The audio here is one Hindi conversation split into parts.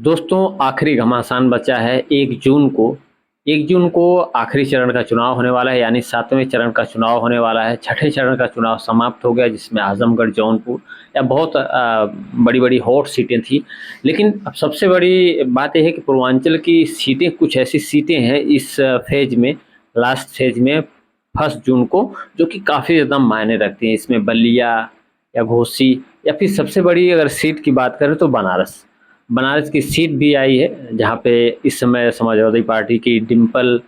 दोस्तों, आखिरी घमासान बचा है 1 जून को। 1 जून को आखिरी चरण का चुनाव होने वाला है, यानी 7वें चरण का चुनाव होने वाला है। छठे चरण का चुनाव समाप्त हो गया, जिसमें आजमगढ़, जौनपुर या बहुत बड़ी-बड़ी हॉट सीटें थी। लेकिन अब सबसे बड़ी बात ये है कि पूर्वांचल की सीटें, कुछ ऐसी सीटें हैं इस फ़ेज़ में, लास्ट फ़ेज़ में 1 जून को, जो कि काफ़ी ज़्यादा मायने रखती हैं। इसमें बलिया या घोसी या फिर सबसे बड़ी अगर सीट की बात करें तो बनारस। बनारस की सीट भी आई है, जहाँ पे इस समय समाजवादी पार्टी की डिंपल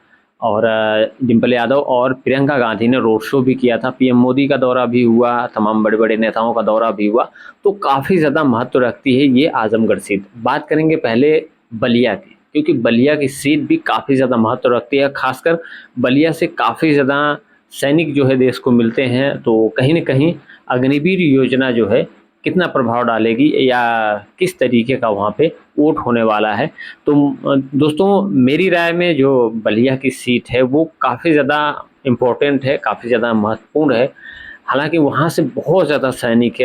यादव और प्रियंका गांधी ने रोड शो भी किया था। पीएम मोदी का दौरा भी हुआ, तमाम बड़े-बड़े नेताओं का दौरा भी हुआ, तो काफ़ी ज़्यादा महत्व रखती है ये आजमगढ़ सीट। बात करेंगे पहले बलिया की, क्योंकि बलिया की सीट भी काफ़ी ज़्यादा महत्व रखती है। खासकर बलिया से काफ़ी ज़्यादा सैनिक जो है देश को मिलते हैं, तो कहीं न कहीं अग्निवीर योजना जो है कितना प्रभाव डालेगी या किस तरीके का वहाँ पे वोट होने वाला है। तो दोस्तों, मेरी राय में जो बलिया की सीट है वो काफ़ी ज़्यादा इम्पोर्टेंट है, काफ़ी ज़्यादा महत्वपूर्ण है। हालाँकि वहाँ से बहुत ज़्यादा सैनिक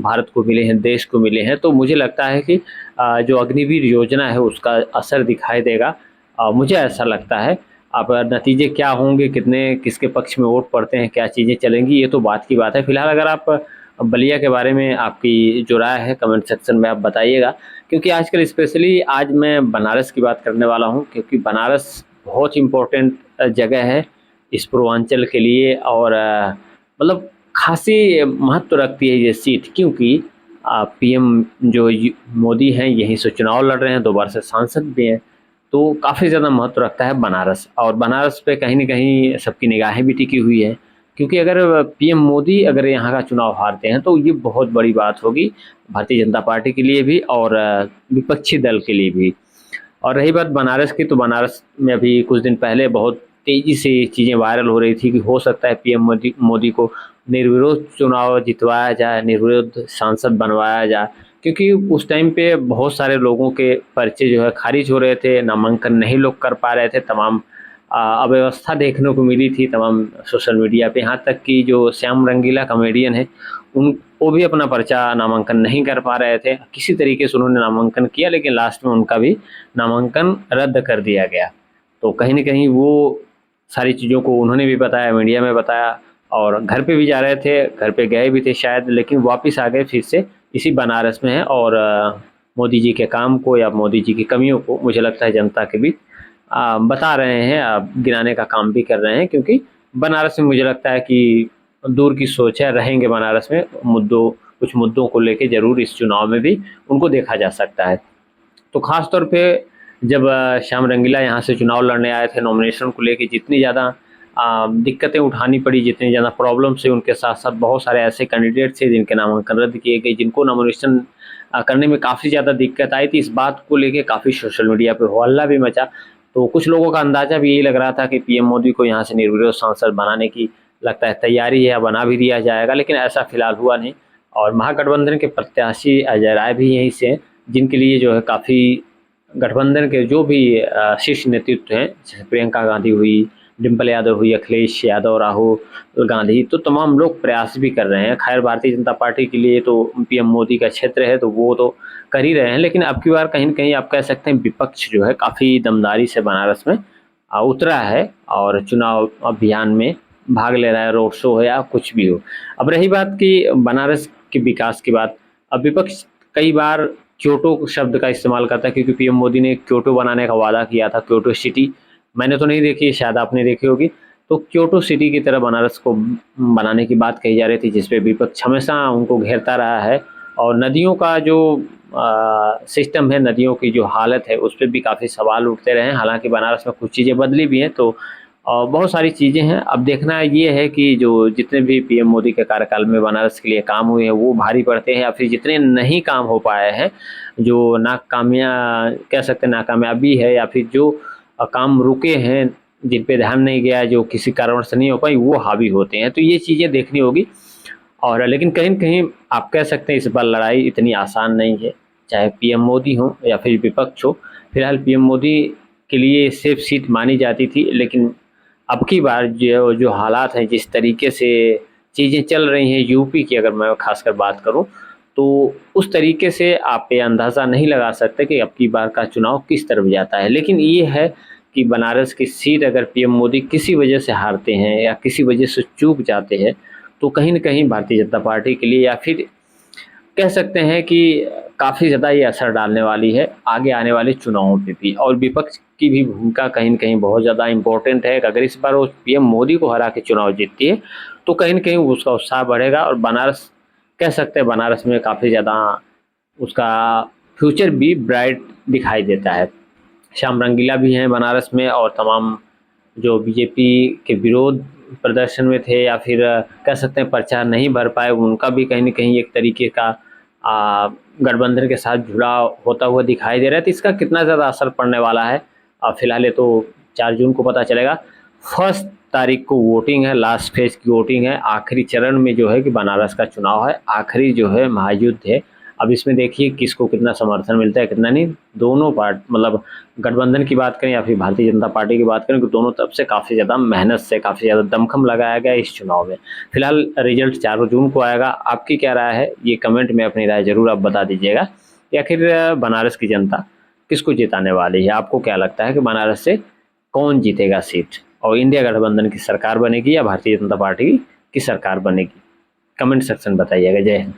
भारत को मिले हैं, देश को मिले हैं, तो मुझे लगता है कि जो अग्निवीर योजना है उसका असर दिखाई देगा। मुझे ऐसा लगता है। अब नतीजे क्या होंगे, कितने किसके पक्ष में वोट पड़ते हैं, क्या चीज़ें चलेंगी, ये तो बात की बात है। फिलहाल अगर आप बलिया के बारे में आपकी जो राय है कमेंट सेक्शन में आप बताइएगा, क्योंकि आजकल स्पेशली आज मैं बनारस की बात करने वाला हूँ, क्योंकि बनारस बहुत इम्पोर्टेंट जगह है इस पूर्वांचल के लिए और मतलब खासी महत्व रखती है ये सीट, क्योंकि पीएम जो मोदी हैं यहीं से चुनाव लड़ रहे हैं, दोबारा से सांसद भी हैं, तो काफ़ी ज़्यादा महत्व रखता है बनारस। और बनारस पे कहीं न कहीं सबकी निगाहें भी टिकी हुई है, क्योंकि अगर पीएम मोदी अगर यहाँ का चुनाव हारते हैं तो ये बहुत बड़ी बात होगी भारतीय जनता पार्टी के लिए भी और विपक्षी दल के लिए भी। और रही बात बनारस की, तो बनारस में अभी कुछ दिन पहले बहुत तेज़ी से चीज़ें वायरल हो रही थी कि हो सकता है पीएम मोदी मोदी को निर्विरोध चुनाव जितवाया जाए, निर्विरोध सांसद बनवाया जाए। क्योंकि उस टाइम पे बहुत सारे लोगों के पर्चे जो है खारिज हो रहे थे, नामांकन नहीं लोग कर पा रहे थे, तमाम अव्यवस्था देखने को मिली थी तमाम सोशल मीडिया पे। यहाँ तक कि जो श्याम रंगीला कॉमेडियन हैं, उन वो भी अपना पर्चा नामांकन नहीं कर पा रहे थे। किसी तरीके से उन्होंने नामांकन किया, लेकिन लास्ट में उनका भी नामांकन रद्द कर दिया गया। तो कहीं न कहीं वो सारी चीज़ों को उन्होंने भी बताया, मीडिया में बताया और घर पे भी जा रहे थे, घर पे गए भी थे शायद, लेकिन वापस आ गए फिर से इसी बनारस में हैं और मोदी जी के काम को या मोदी जी की कमियों को मुझे लगता है जनता के बीच बता रहे हैं, गिनाने का काम भी कर रहे हैं, क्योंकि बनारस में मुझे लगता है कि दूर की सोच है, रहेंगे बनारस में कुछ मुद्दों को लेके ज़रूर इस चुनाव में भी उनको देखा जा सकता है। तो ख़ास तौर पे जब श्याम रंगीला यहाँ से चुनाव लड़ने आए थे, नॉमिनेशन को लेके जितनी ज़्यादा दिक्कतें उठानी पड़ी, जितनी ज़्यादा प्रॉब्लम्स हुई, उनके साथ-साथ बहुत सारे ऐसे कैंडिडेट थे जिनके नामांकन रद्द किए गए, जिनको नॉमिनेशन करने में काफ़ी ज़्यादा दिक्कत आई थी। इस बात को लेके काफ़ी सोशल मीडिया पे हो हल्ला भी मचा। तो कुछ लोगों का अंदाज़ा भी यही लग रहा था कि पीएम मोदी को यहाँ से निर्विरोध सांसद बनाने की लगता है तैयारी है या बना भी दिया जाएगा, लेकिन ऐसा फिलहाल हुआ नहीं। और महागठबंधन के प्रत्याशी अजय राय भी यहीं से हैं, जिनके लिए जो है काफ़ी गठबंधन के जो भी शीर्ष नेतृत्व हैं, जैसे प्रियंका गांधी हुई, डिंपल यादव हुई, अखिलेश यादव, राहुल गांधी, तो तमाम लोग प्रयास भी कर रहे हैं। खैर भारतीय जनता पार्टी के लिए तो पीएम मोदी का क्षेत्र है, तो वो तो कर ही रहे हैं, लेकिन अब की बार कहीं न कहीं आप कह सकते हैं विपक्ष जो है काफ़ी दमदारी से बनारस में उतरा है और चुनाव अभियान में भाग ले रहा है, रोड शो हो या कुछ भी हो। अब रही बात कि बनारस के विकास की बात, अब विपक्ष कई बार क्योटो शब्द का इस्तेमाल करता है, क्योंकि पीएम मोदी ने क्योटो बनाने का वादा किया था, क्योटो सिटी। मैंने तो नहीं देखी, शायद आपने देखी होगी। तो क्योटो सिटी की तरह बनारस को बनाने की बात कही जा रही थी, जिस पे विपक्ष हमेशा उनको घेरता रहा है और नदियों का जो सिस्टम है, नदियों की जो हालत है, उस पे भी काफ़ी सवाल उठते रहे हैं। हालाँकि बनारस में कुछ चीज़ें बदली भी हैं, तो बहुत सारी चीज़ें हैं। अब देखना ये है कि जो जितने भी पीएम मोदी के कार्यकाल में बनारस के लिए काम हुए हैं, वो भारी पड़ते हैं या फिर जितने नहीं काम हो पाए हैं, जो नाकामया कह सकते हैं नाकामयाबी है या फिर जो काम रुके हैं, जिन पे ध्यान नहीं गया, जो किसी कारणवश से नहीं हो पाई, वो हावी होते हैं। तो ये चीज़ें देखनी होगी और लेकिन कहीं न कहीं आप कह सकते हैं इस बार लड़ाई इतनी आसान नहीं है, चाहे पीएम मोदी हों या फिर विपक्ष हो। फिलहाल पीएम मोदी के लिए सेफ सीट मानी जाती थी, लेकिन अब की बार जो जो हालात हैं, जिस तरीके से चीज़ें चल रही हैं यूपी की, अगर मैं खासकर बात करूँ, तो उस तरीके से आप ये अंदाज़ा नहीं लगा सकते कि अब की बार का चुनाव किस तरफ जाता है। लेकिन ये है कि बनारस की सीट अगर पीएम मोदी किसी वजह से हारते हैं या किसी वजह से चूक जाते हैं, तो कहीं न कहीं भारतीय जनता पार्टी के लिए या फिर कह सकते हैं कि काफ़ी ज़्यादा ये असर डालने वाली है आगे आने वाले चुनावों पे भी। और विपक्ष की भी भूमिका कहीं न कहीं बहुत ज़्यादा इम्पोर्टेंट है कि अगर इस बार वो पीएम मोदी को हरा के चुनाव जीतती है, तो कहीं न कहीं उसका उत्साह बढ़ेगा और बनारस कह सकते हैं बनारस में काफ़ी ज़्यादा उसका फ्यूचर भी ब्राइट दिखाई देता है। श्याम रंगीला भी हैं बनारस में और तमाम जो बीजेपी के विरोध प्रदर्शन में थे या फिर कह सकते हैं प्रचार नहीं भर पाए, उनका भी कहीं न कहीं एक तरीके का गठबंधन के साथ जुड़ाव होता हुआ दिखाई दे रहा है। तो इसका कितना ज़्यादा असर पड़ने वाला है, फिलहाल ये तो 4 जून को पता चलेगा। 1 तारीख को वोटिंग है, लास्ट फेज़ की वोटिंग है, आखिरी चरण में जो है कि बनारस का चुनाव है, आखिरी जो है महायुद्ध है। अब इसमें देखिए किसको कितना समर्थन मिलता है, कितना नहीं। दोनों मतलब गठबंधन की बात करें या फिर भारतीय जनता पार्टी की बात करें, तो दोनों तरफ से काफ़ी ज़्यादा मेहनत से, काफ़ी ज़्यादा दमखम लगाया गया है इस चुनाव में। फिलहाल रिजल्ट 4 जून को आएगा। आपकी क्या राय है? ये कमेंट में अपनी राय ज़रूर आप बता दीजिएगा। या फिर बनारस की जनता किसको जिताने वाली है? आपको क्या लगता है कि बनारस से कौन जीतेगा सीट और इंडिया गठबंधन की सरकार बनेगी या भारतीय जनता पार्टी की सरकार बनेगी? कमेंट सेक्शन बताइएगा। जय हिंद।